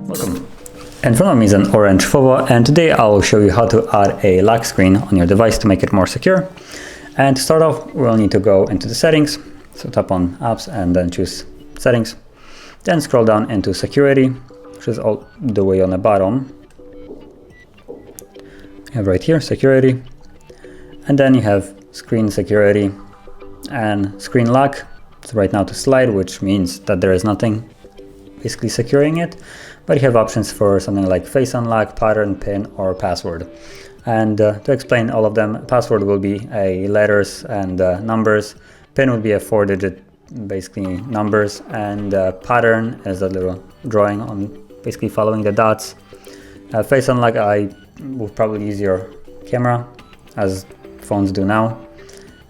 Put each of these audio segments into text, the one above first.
Welcome. In front of me is an Orange Fova, and today I will show you how to add a lock screen on your device to make it more secure. And to start off, we'll need to go into the settings. So tap on apps and then choose settings. Then scroll down into security, which is all the way on the bottom. You have right here security, and then you have screen security and screen lock. So right now to slide, which means that there is nothing basically securing it, but you have options for something like face unlock, pattern, pin, or password. And to explain all of them, password will be a letters and numbers, pin would be a 4-digit basically numbers, and pattern is a little drawing on basically following the dots. Face unlock, I will probably use your camera as phones do now,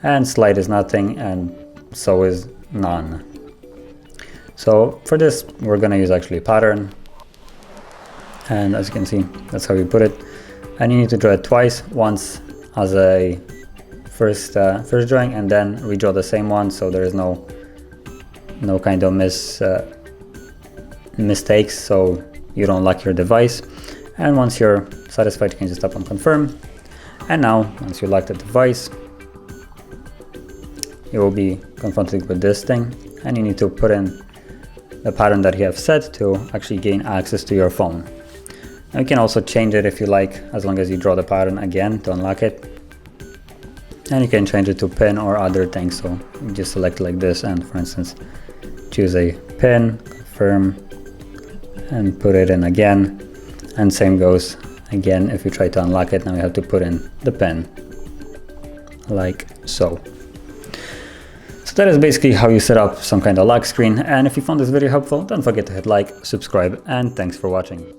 and slide is nothing, and so is none. So for this we're going to use actually a pattern, and as you can see that's how you put it, and you need to draw it twice, once as a first drawing and then redraw the same one, so there is no kind of mistakes, so you don't lock your device. And once you're satisfied, you can just tap on confirm. And now once you lock the device, you will be confronted with this thing, and you need to put in the pattern that you have set to actually gain access to your phone. Now you can also change it if you like, as long as you draw the pattern again to unlock it. And you can change it to pin or other things, so you just select like this and for instance choose a pin, confirm, and put it in again. And same goes again if you try to unlock it. Now you have to put in the pin like so. So that is basically how you set up some kind of lock screen, and if you found this video helpful, don't forget to hit like, subscribe, and thanks for watching.